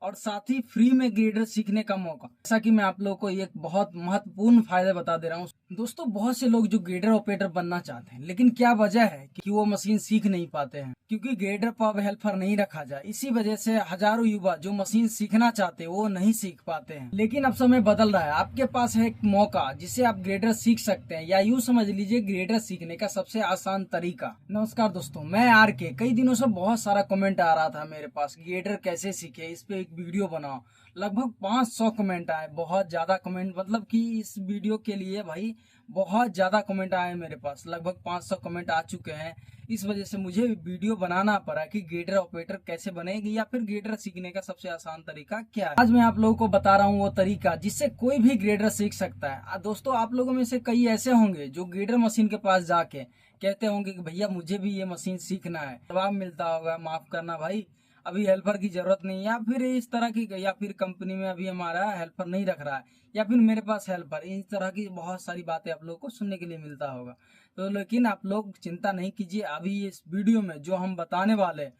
और साथ ही फ्री में ग्रेडर सीखने का मौका। जैसा कि मैं आप लोगों को एक बहुत महत्वपूर्ण फायदा बता दे रहा हूँ दोस्तों, बहुत से लोग जो ग्रेडर ऑपरेटर बनना चाहते हैं, लेकिन क्या वजह है कि वो मशीन सीख नहीं पाते हैं, क्योंकि ग्रेडर पर हेल्पर नहीं रखा जाए। इसी वजह से हजारों युवा जो मशीन सीखना चाहते हैं वो नहीं सीख पाते हैं। लेकिन अब समय बदल रहा है, आपके पास है एक मौका जिससे आप ग्रेडर सीख सकते हैं, या यूँ समझ लीजिए ग्रेडर सीखने का सबसे आसान तरीका। नमस्कार दोस्तों, मैं आर के। कई दिनों से बहुत सारा कमेंट आ रहा था मेरे पास, ग्रेडर कैसे सीखे, इस पे एक वीडियो बनाओ। लगभग 500 कमेंट आए, बहुत ज्यादा कमेंट, मतलब कि इस वीडियो के लिए भाई बहुत ज्यादा कमेंट आए मेरे पास, लगभग 500 कमेंट आ चुके हैं। इस वजह से मुझे वीडियो बनाना पड़ा कि ग्रेडर ऑपरेटर कैसे बनेगी, या फिर ग्रेडर सीखने का सबसे आसान तरीका क्या है। आज मैं आप लोगों को बता रहा हूँ वो तरीका जिससे कोई भी ग्रेडर सीख सकता है। दोस्तों, आप लोगों में से कई ऐसे होंगे जो ग्रेडर मशीन के पास जाके कहते होंगे कि भैया मुझे भी ये मशीन सीखना है। जवाब मिलता होगा, माफ करना भाई, अभी हेल्पर की जरूरत नहीं है, या फिर इस तरह की, या फिर कंपनी में अभी हमारा हेल्पर नहीं रख रहा है, या फिर मेरे पास हेल्पर, इस तरह की बहुत सारी बातें आप लोगों को सुनने के लिए मिलता होगा। तो लेकिन आप लोग चिंता नहीं कीजिए, अभी इस वीडियो में जो हम बताने वाले हैं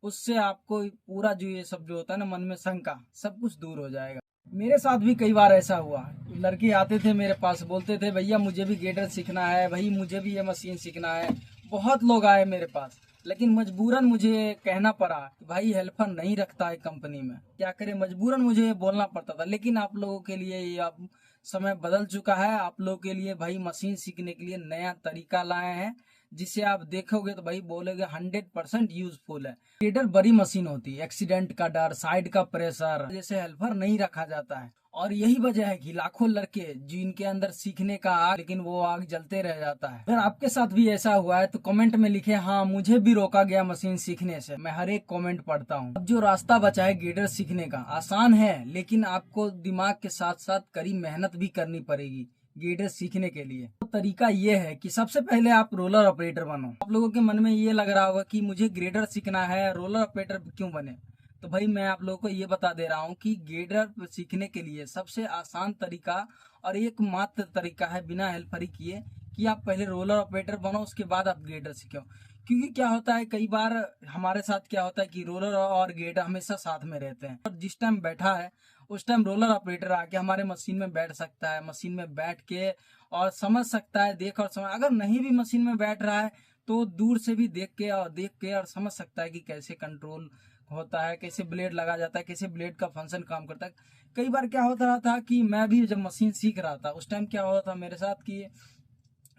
उससे आपको पूरा जो ये सब जो होता है ना, मन में शंका, सब कुछ दूर हो जाएगा। मेरे साथ भी कई बार ऐसा हुआ, लड़के आते थे मेरे पास, बोलते थे भैया मुझे भी ग्रेडर सीखना है, भाई मुझे भी ये मशीन सीखना है। बहुत लोग आए मेरे पास, लेकिन मजबूरन मुझे कहना पड़ा कि भाई हेल्पर नहीं रखता है कंपनी में, क्या करें, मजबूरन मुझे बोलना पड़ता था। लेकिन आप लोगों के लिए ये अब समय बदल चुका है, आप लोगों के लिए भाई मशीन सीखने के लिए नया तरीका लाए हैं, जिसे आप देखोगे तो भाई बोलोगे 100% यूजफुल है। ग्रेडर बड़ी मशीन होती है, एक्सीडेंट का डर, साइड का प्रेशर, जैसे हेल्पर नहीं रखा जाता है। और यही वजह है कि लाखों लड़के जिनके अंदर सीखने का आग, लेकिन वो आग जलते रह जाता है। अगर आपके साथ भी ऐसा हुआ है तो कमेंट में लिखे हाँ मुझे भी रोका गया मशीन सीखने से। मैं हर एक कमेंट पढ़ता हूँ। अब जो रास्ता बचा है ग्रेडर सीखने का, आसान है, लेकिन आपको दिमाग के साथ साथ कड़ी मेहनत भी करनी पड़ेगी ग्रेडर सीखने के लिए। तो तरीका ये है कि सबसे पहले आप रोलर ऑपरेटर बनो। आप लोगों के मन में ये लग रहा होगा कि मुझे ग्रेडर सीखना है, रोलर ऑपरेटर क्यों बने। तो भाई मैं आप लोगों को ये बता दे रहा हूँ कि ग्रेडर सीखने के लिए सबसे आसान तरीका और एकमात्र तरीका है बिना हेल्परी किए, कि आप पहले रोलर ऑपरेटर बनो, उसके बाद आप ग्रेडर सीखो। क्योंकि क्या होता है, कई बार हमारे साथ क्या होता है कि रोलर और ग्रेडर हमेशा साथ में रहते हैं, और जिस टाइम बैठा है उस टाइम रोलर ऑपरेटर आके हमारे मशीन में बैठ सकता है, मशीन में बैठ के और समझ सकता है, देख और समझ। अगर नहीं भी मशीन में बैठ रहा है तो दूर से भी देख के और समझ सकता है कि कैसे कंट्रोल होता है, कैसे ब्लेड लगा जाता है, कैसे ब्लेड का फंक्शन काम करता है। कई बार क्या होता रहा था कि मैं भी जब मशीन सीख रहा था उस टाइम क्या होता था मेरे साथ कि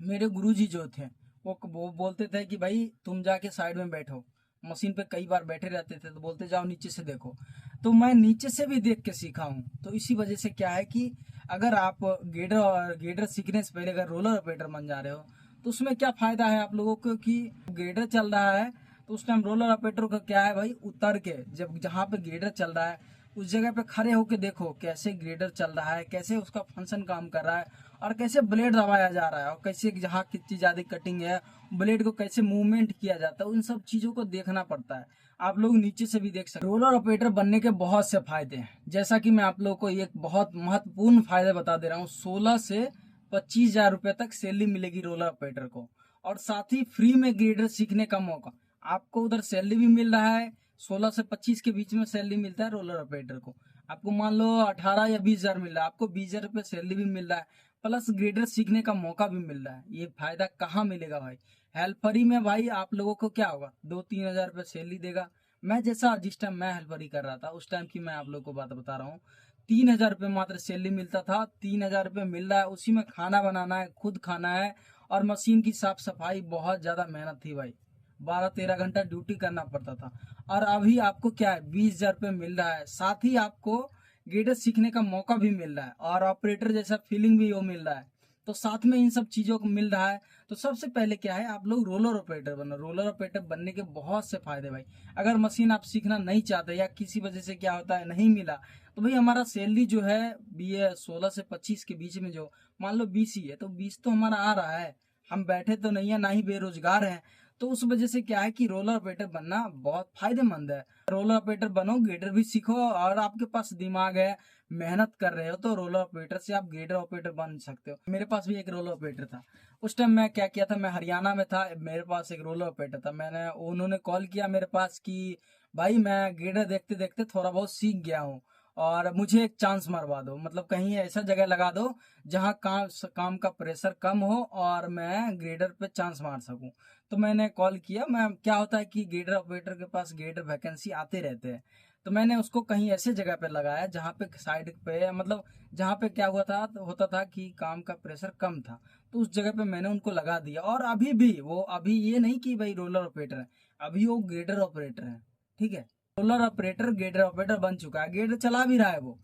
मेरे गुरुजी जो थे वो बोलते थे कि भाई तुम जाके साइड में बैठो। मशीन पे कई बार बैठे रहते थे तो बोलते जाओ नीचे से देखो। तो मैं नीचे से भी देख के सीखा हूँ। तो इसी वजह से क्या है कि अगर आप ग्रेडर सीखने से पहले अगर रोलर ऑपरेटर बन जा रहे हो तो उसमें क्या फायदा है आप लोगों को कि ग्रेडर चल रहा है तो उस टाइम रोलर ऑपरेटर का क्या है भाई, उतर के जब जहाँ पे ग्रेडर चल रहा है उस जगह पे खड़े होके देखो कैसे ग्रेडर चल रहा है, कैसे उसका फंक्शन काम कर रहा है, और कैसे ब्लेड दबाया जा रहा है, और कैसे जहाँ कितनी ज्यादा कटिंग है ब्लेड को कैसे मूवमेंट किया जाता है, उन सब चीजों को देखना पड़ता है। आप लोग नीचे से भी देख सकते हैं। रोलर ऑपरेटर बनने के बहुत से फायदे हैं, जैसा कि मैं आप लोगों को एक बहुत महत्वपूर्ण फायदा बता दे रहा हूँ। 16 से 25,000 रुपए तक सैलरी मिलेगी रोलर ऑपरेटर को, और साथ ही फ्री में ग्रेडर सीखने का मौका। आपको उधर सैलरी भी मिल रहा है, 16 से 25 के बीच में सैलरी मिलता है रोलर ऑपरेटर को। आपको मान लो 18 या 20,000 मिल रहा है, आपको 20,000 रुपये सैलरी भी मिल रहा है, प्लस ग्रेडर सीखने का मौका भी मिल रहा है। ये फायदा कहाँ मिलेगा भाई, हेल्परी में भाई आप लोगों को क्या होगा, 2-3 हजार रुपये सैलरी देगा। मैं जैसा जिस टाइम मैं हेल्परी कर रहा था उस टाइम की मैं आप लोग को बात बता रहा हूँ, 3,000 रुपये मात्र सैलरी मिलता था। 3,000 रुपये मिल रहा है, उसी में खाना बनाना है, खुद खाना है, और मशीन की साफ सफाई, बहुत ज्यादा मेहनत थी भाई, 12-13 घंटा ड्यूटी करना पड़ता था। और अभी आपको क्या है, 20,000 रुपये मिल रहा है, साथ ही आपको ग्रेडर सीखने का मौका भी मिल रहा है, और ऑपरेटर जैसा फीलिंग भी वो मिल रहा है। तो साथ में इन सब चीजों को मिल रहा है। तो सबसे पहले क्या है, आप लोग रोलर ऑपरेटर बनो। रोलर ऑपरेटर बनने के बहुत से फायदे भाई। अगर मशीन आप सीखना नहीं चाहते, या किसी वजह से क्या होता है नहीं मिला, तो भाई हमारा सैलरी जो है बी 16 से 25 के बीच में, जो मान लो 20 ही है तो 20 तो हमारा आ रहा है, हम बैठे तो नहीं है, ना ही बेरोजगार हैं। तो उस वजह से क्या है कि रोलर ऑपरेटर बनना बहुत फायदेमंद है। रोलर ऑपरेटर बनो, ग्रेडर भी सीखो, और आपके पास दिमाग है, मेहनत कर रहे हो, तो रोलर ऑपरेटर से आप ग्रेडर ऑपरेटर बन सकते हो। मेरे पास भी एक रोलर ऑपरेटर था। उस टाइम मैं क्या किया था, मैं हरियाणा में था, मेरे पास एक रोलर ऑपरेटर था। उन्होंने कॉल किया मेरे पास कि भाई मैं ग्रेडर देखते देखते थोड़ा बहुत सीख गया हूँ, और मुझे एक चांस मरवा दो, मतलब कहीं ऐसा जगह लगा दो जहाँ काम का प्रेशर कम हो और मैं ग्रेडर पे चांस मार सकूं। तो मैंने कॉल किया। मैं क्या होता है कि ग्रेडर ऑपरेटर के पास ग्रेडर वैकेंसी आते रहते हैं, तो मैंने उसको कहीं ऐसे जगह पे लगाया जहाँ पे साइड पे, मतलब जहाँ पे क्या हुआ था, होता था कि काम का प्रेशर कम था, तो उस जगह पे मैंने उनको लगा दिया। और अभी भी वो, अभी ये नहीं कि भाई रोलर ऑपरेटर है, अभी वो ग्रेडर ऑपरेटर है। ठीक है, रोलर ऑपरेटर ग्रेडर ऑपरेटर बन चुका है, ग्रेडर चला भी रहा है वो।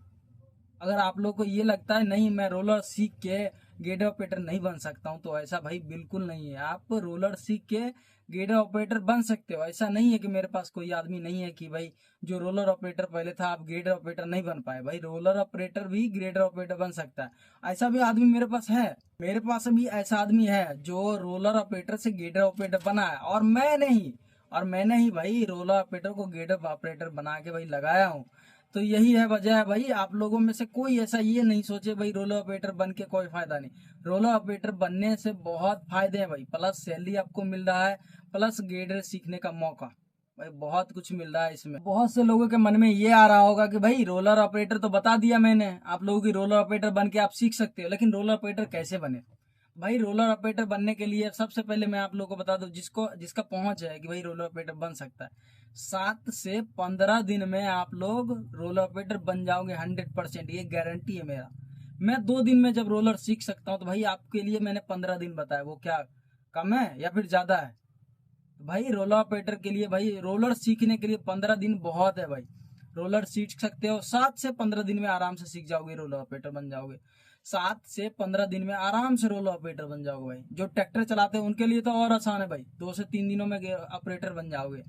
अगर आप लोग को ये लगता है नहीं मैं रोलर सीख के गेटर ऑपरेटर नहीं बन सकता हूँ, तो ऐसा भाई बिल्कुल नहीं है। आप रोलर सीख के गेटर ऑपरेटर बन सकते हो। ऐसा नहीं है कि मेरे पास कोई आदमी नहीं है कि भाई जो रोलर ऑपरेटर पहले था आप गेटर ऑपरेटर नहीं बन पाए। भाई रोलर ऑपरेटर भी ग्रेडर ऑपरेटर बन सकता है, ऐसा भी आदमी मेरे पास है। मेरे पास भी ऐसा आदमी है जो रोलर ऑपरेटर से गेटर ऑपरेटर बना है, और मैंने ही भाई रोलर ऑपरेटर को गेटर ऑपरेटर बना के भाई लगाया हूँ। तो यही है वजह है भाई, आप लोगों में से कोई ऐसा ये नहीं सोचे भाई रोलर ऑपरेटर बन के कोई फायदा नहीं। रोलर ऑपरेटर बनने से बहुत फायदे हैं भाई, प्लस सैलरी आपको मिल रहा है, प्लस गेडर सीखने का मौका, भाई बहुत कुछ मिल रहा है इसमें। बहुत से लोगों के मन में ये आ रहा होगा कि भाई रोलर ऑपरेटर तो बता दिया मैंने आप लोगों की, रोलर ऑपरेटर बन के आप सीख सकते हो, लेकिन रोलर ऑपरेटर कैसे बने? भाई रोलर ऑपरेटर बनने के लिए सबसे पहले मैं आप लोगों को बता दूं, जिसका पहुंच है कि भाई रोलर ऑपरेटर बन सकता है, 7 से 15 दिन में आप लोग रोलर ऑपरेटर बन जाओगे 100%, ये गारंटी है मेरा। मैं 2 दिन में जब रोलर सीख सकता हूँ, तो भाई आपके लिए मैंने 15 दिन बताया, वो क्या कम है या फिर ज्यादा है? तो भाई रोलर ऑपरेटर के लिए, भाई रोलर सीखने के लिए 15 दिन बहुत है भाई। रोलर सीख सकते हो, 7 से 15 दिन में आराम से सीख जाओगे, रोलर ऑपरेटर बन जाओगे। 7 से 15 दिन में आराम से रोलर ऑपरेटर बन जाओगे भाई। जो ट्रैक्टर चलाते हैं उनके लिए तो और आसान है भाई, 2 से 3 दिनों में ऑपरेटर बन जाओगे।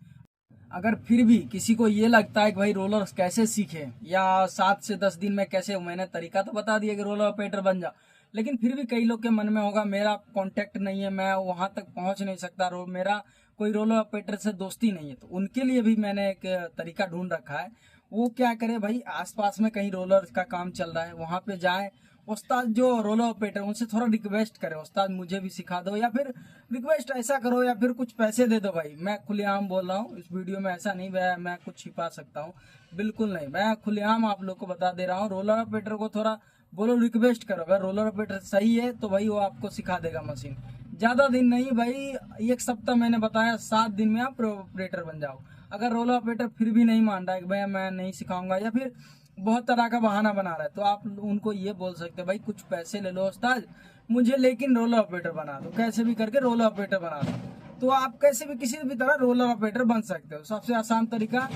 अगर फिर भी किसी को ये लगता है कि भाई रोलर कैसे सीखे या 7 से 10 दिन में कैसे, मैंने तरीका तो बता दिया कि रोलर ऑपरेटर बन जाओ, लेकिन फिर भी कई लोग के मन में होगा मेरा कांटेक्ट नहीं है, मैं वहां तक पहुंच नहीं सकता, मेरा कोई रोलर ऑपरेटर से दोस्ती नहीं है, तो उनके लिए भी मैंने एक तरीका ढूंढ रखा है। वो क्या करे भाई, आसपास में कहीं रोलर का काम चल रहा है वहां पे जाए, उस्ताद जो रोलर ऑपरेटर उनसे थोड़ा रिक्वेस्ट करे, उस्ताद मुझे भी सिखा दो, या फिर रिक्वेस्ट ऐसा करो या फिर कुछ पैसे दे दो। भाई मैं खुलेआम बोल रहा हूँ इस वीडियो में, ऐसा नहीं मैं कुछ छिपा सकता हूँ, बिल्कुल नहीं, मैं खुलेआम आप लोग को बता दे रहा हूँ। रोलर ऑपरेटर को थोड़ा बोलो, रिक्वेस्ट करो, अगर रोलर ऑपरेटर सही है तो भाई वो आपको सिखा देगा मशीन। ज्यादा दिन नहीं भाई, 1 सप्ताह मैंने बताया, 7 दिन में आप ऑपरेटर बन जाओ। अगर रोलर ऑपरेटर फिर भी नहीं मान रहा है कि भाई मैं नहीं सिखाऊंगा, या फिर बहुत तरह का बहाना बना रहा है, तो आप उनको ये बोल सकते हैं भाई कुछ पैसे ले लो उस्ताद मुझे, लेकिन रोलर ऑपरेटर बना दो, कैसे भी करके रोलर ऑपरेटर बना दो। तो आप कैसे भी किसी भी तरह रोलर ऑपरेटर बन सकते हो। सबसे आसान तरीका,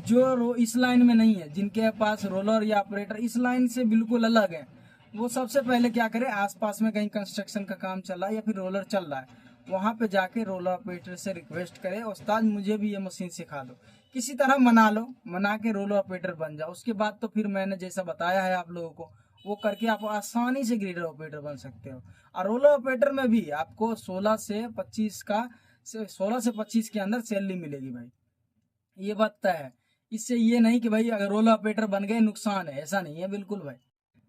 जो इस लाइन में नहीं है, जिनके पास रोलर या ऑपरेटर इस लाइन से बिल्कुल अलग है, वो सबसे पहले क्या करे, आसपास में कहीं कंस्ट्रक्शन का काम चल रहा है या फिर रोलर चल रहा है, वहां पे जाके रोलर ऑपरेटर से रिक्वेस्ट करे उस्ताद मुझे भी ये मशीन सिखा दो, किसी तरह मना लो, मना के रोलर ऑपरेटर बन जाओ। उसके बाद तो फिर मैंने जैसा बताया है आप लोगों को, वो करके आप आसानी से ग्रेडर ऑपरेटर बन सकते हो। और रोलर ऑपरेटर में भी आपको 16 से 25 के अंदर सैलरी मिलेगी भाई, ये बात तय है। इससे ये नहीं कि भाई अगर रोलर ऑपरेटर बन गए नुकसान है, ऐसा नहीं है बिल्कुल भाई।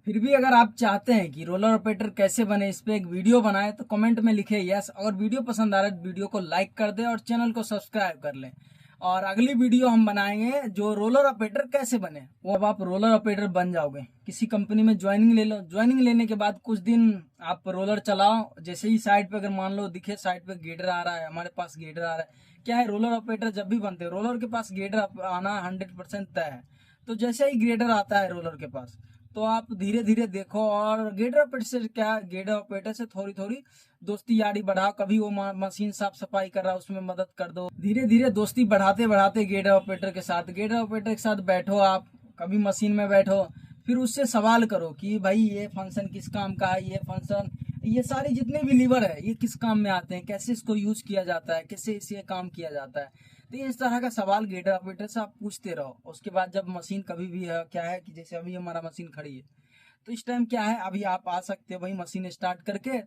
फिर भी अगर आप चाहते हैं कि रोलर ऑपरेटर कैसे बने इस पे एक वीडियो बनाए, तो कमेंट में लिखे यस। अगर वीडियो पसंद आ रहा है वीडियो को लाइक कर दे और चैनल को सब्सक्राइब कर लें। और अगली वीडियो हम बनाएंगे जो रोलर ऑपरेटर कैसे बने, वो अब आप रोलर ऑपरेटर बन जाओगे, किसी कंपनी में ज्वाइनिंग ले लो, ज्वाइनिंग लेने के बाद कुछ दिन आप रोलर चलाओ, जैसे ही साइड पे अगर मान लो दिखे साइड पे गेडर आ रहा है, हमारे पास गेडर आ रहा है, क्या है रोलर ऑपरेटर जब भी बनते हैं रोलर के पास गेडर आना 100% तय है। तो जैसे ही ग्रेडर आता है रोलर के पास, तो आप धीरे धीरे देखो, और गेडर ऑपरेटर से क्या, गेडर ऑपरेटर से थोड़ी थोड़ी दोस्ती यारी बढ़ाओ, कभी वो मशीन साफ सफाई कर रहा है उसमें मदद कर दो, धीरे धीरे दोस्ती बढ़ाते बढ़ाते गेडर ऑपरेटर के साथ, गेडर ऑपरेटर के साथ बैठो आप, कभी मशीन में बैठो, फिर उससे सवाल करो कि भाई ये फंक्शन किस काम का है, ये फंक्शन, ये सारे जितने भी लीवर है ये किस काम में आते हैं, कैसे इसको यूज किया जाता है, कैसे इसे काम किया जाता है। तो इस तरह का सवाल गेडर ऑपरेटर से आप पूछते रहो। उसके बाद जब मशीन कभी भी है, क्या है कि जैसे अभी हमारा मशीन खड़ी है, तो इस टाइम क्या है, अभी आप आ सकते हो भाई मशीन स्टार्ट करके,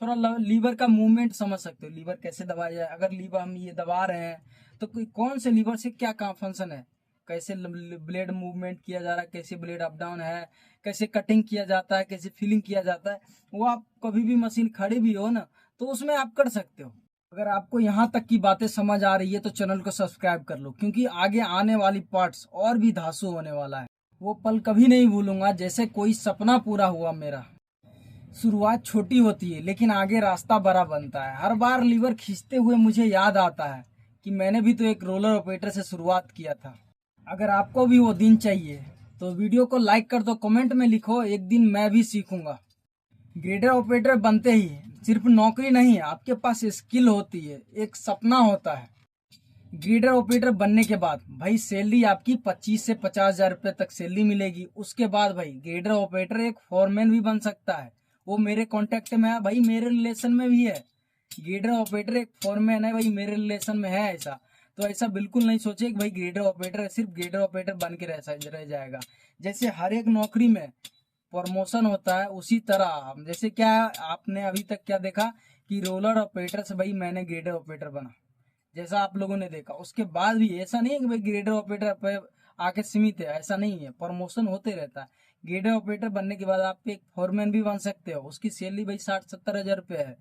थोड़ा लीवर का मूवमेंट समझ सकते हो, लीवर कैसे दबाया जाए, अगर लीवर हम ये दबा रहे हैं तो कोई कौन से लीवर से क्या काम फंक्शन है, कैसे ब्लेड मूवमेंट किया जा रहा है, कैसे ब्लेड अप डाउन है, कैसे कटिंग किया जाता है, कैसे फिलिंग किया जाता है, वो आप कभी भी मशीन खड़ी भी हो ना तो उसमें आप कर सकते हो। अगर आपको यहाँ तक की बातें समझ आ रही है तो चैनल को सब्सक्राइब कर लो, क्योंकि आगे आने वाली पार्ट्स और भी धांसू होने वाला है। वो पल कभी नहीं भूलूंगा जैसे कोई सपना पूरा हुआ मेरा। शुरुआत छोटी होती है लेकिन आगे रास्ता बड़ा बनता है। हर बार लीवर खींचते हुए मुझे याद आता है कि मैंने भी तो एक रोलर ऑपरेटर से शुरुआत किया था। अगर आपको भी वो दिन चाहिए तो वीडियो को लाइक कर दो, कमेंट में लिखो एक दिन मैं भी सीखूंगा। ग्रेडर ऑपरेटर बनते ही सिर्फ नौकरी नहीं है, आपके पास स्किल होती है, एक सपना होता है। ग्रेडर ऑपरेटर बनने के बाद भाई सैलरी आपकी 25 से 50,000 रुपये तक सैलरी मिलेगी। उसके बाद भाई ग्रेडर ऑपरेटर एक फॉरमैन भी बन सकता है। वो मेरे कांटेक्ट में है भाई, मेरे रिलेशन में भी है। ग्रेडर ऑपरेटर एक फॉरमैन है भाई, मेरे रिलेशन में है। ऐसा तो ऐसा बिल्कुल नहीं सोचे कि भाई ग्रेडर ऑपरेटर सिर्फ ग्रेडर ऑपरेटर बन के रह जाएगा। जैसे हर एक नौकरी में प्रमोशन होता है, उसी तरह जैसे क्या आपने अभी तक क्या देखा कि रोलर ऑपरेटर से भाई मैंने ग्रेडर ऑपरेटर बना, जैसा आप लोगों ने देखा। उसके बाद भी ऐसा नहीं है कि भाई ग्रेडर ऑपरेटर पे आके सीमित है, ऐसा नहीं है, प्रमोशन होते रहता है। ग्रेडर ऑपरेटर बनने के बाद आप एक फॉरमैन भी बन सकते हो, उसकी सैलरी भाई 60-70 हजार रुपये है।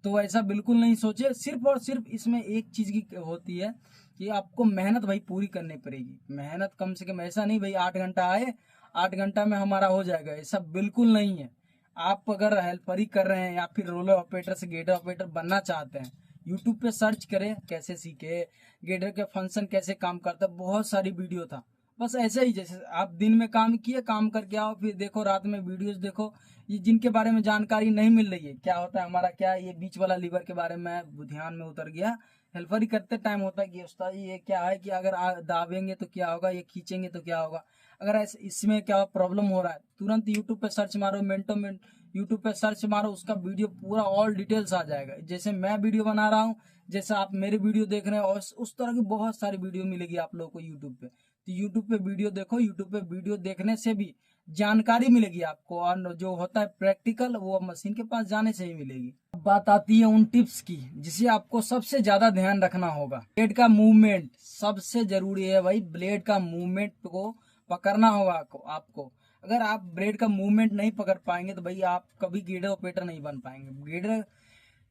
तो ऐसा बिल्कुल नहीं सोचे। सिर्फ और सिर्फ इसमें एक चीज की होती है कि आपको मेहनत भाई पूरी करनी पड़ेगी। मेहनत कम से कम, ऐसा नहीं भाई 8 घंटा आए 8 घंटा में हमारा हो जाएगा, ऐसा बिल्कुल नहीं है। आप अगर हेल्पर ही कर रहे हैं या फिर रोलर ऑपरेटर से ग्रेडर ऑपरेटर बनना चाहते हैं, यूट्यूब पे सर्च करें कैसे सीखे, ग्रेडर के फंक्शन कैसे काम करता है, बहुत सारी वीडियो था। बस ऐसे ही जैसे आप दिन में काम किए, काम करके आओ, फिर देखो रात में वीडियोस देखो। ये जिनके बारे में जानकारी नहीं मिल रही है, क्या होता है हमारा, क्या ये बीच वाला लीवर के बारे में ध्यान में उतर गया। हेल्पर ही करते टाइम होता है कि उस्ताद ये क्या है कि अगर दाबेंगे तो क्या होगा, ये खींचेंगे तो क्या होगा, अगर ऐसे इसमें क्या प्रॉब्लम हो रहा है, तुरंत यूट्यूब पे सर्च मारो, मिनटों में यूट्यूब पे सर्च मारो, उसका वीडियो पूरा ऑल डिटेल्स आ जाएगा। जैसे मैं वीडियो बना रहा हूँ, जैसे आप मेरे वीडियो देख रहे हैं, और उस तरह की बहुत सारी वीडियो मिलेगी आप लोगों को यूट्यूब पे। तो यूट्यूब पे वीडियो देखो, यूट्यूब पे वीडियो देखने से भी जानकारी मिलेगी आपको, और जो होता है प्रैक्टिकल वो मशीन के पास जाने से ही मिलेगी। अब बात आती है उन टिप्स की जिसे आपको सबसे ज्यादा ध्यान रखना होगा। ब्लेड का मूवमेंट सबसे जरूरी है भाई, ब्लेड का मूवमेंट को पकड़ना होगा आपको। अगर आप ब्लेड का मूवमेंट नहीं पकड़ पाएंगे तो भाई आप कभी ग्रेडर ऑपरेटर नहीं बन पाएंगे।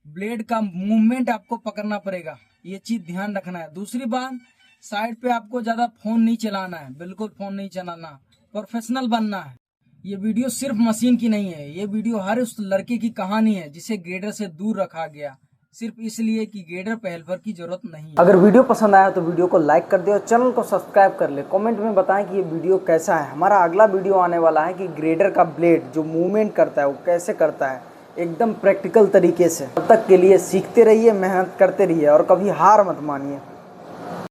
ब्लेड का मूवमेंट आपको पकड़ना पड़ेगा, ये चीज ध्यान रखना है। दूसरी बात, साइड पे आपको ज्यादा फोन नहीं चलाना है, बिल्कुल फोन नहीं चलाना, प्रोफेशनल बनना है। ये वीडियो सिर्फ मशीन की नहीं है, ये वीडियो हर उस लड़के की कहानी है जिसे ग्रेडर से दूर रखा गया, सिर्फ इसलिए कि ग्रेडर पे हेल्पर की जरूरत नहीं है। अगर वीडियो पसंद आया तो वीडियो को लाइक कर दे और चैनल को सब्सक्राइब कर ले। कमेंट में बताएं कि ये वीडियो कैसा है। हमारा अगला वीडियो आने वाला है कि ग्रेडर का ब्लेड जो मूवमेंट करता है वो कैसे करता है, एकदम प्रैक्टिकल तरीके से। तब तक के लिए सीखते रहिए, मेहनत करते रहिए और कभी हार मत मानिए।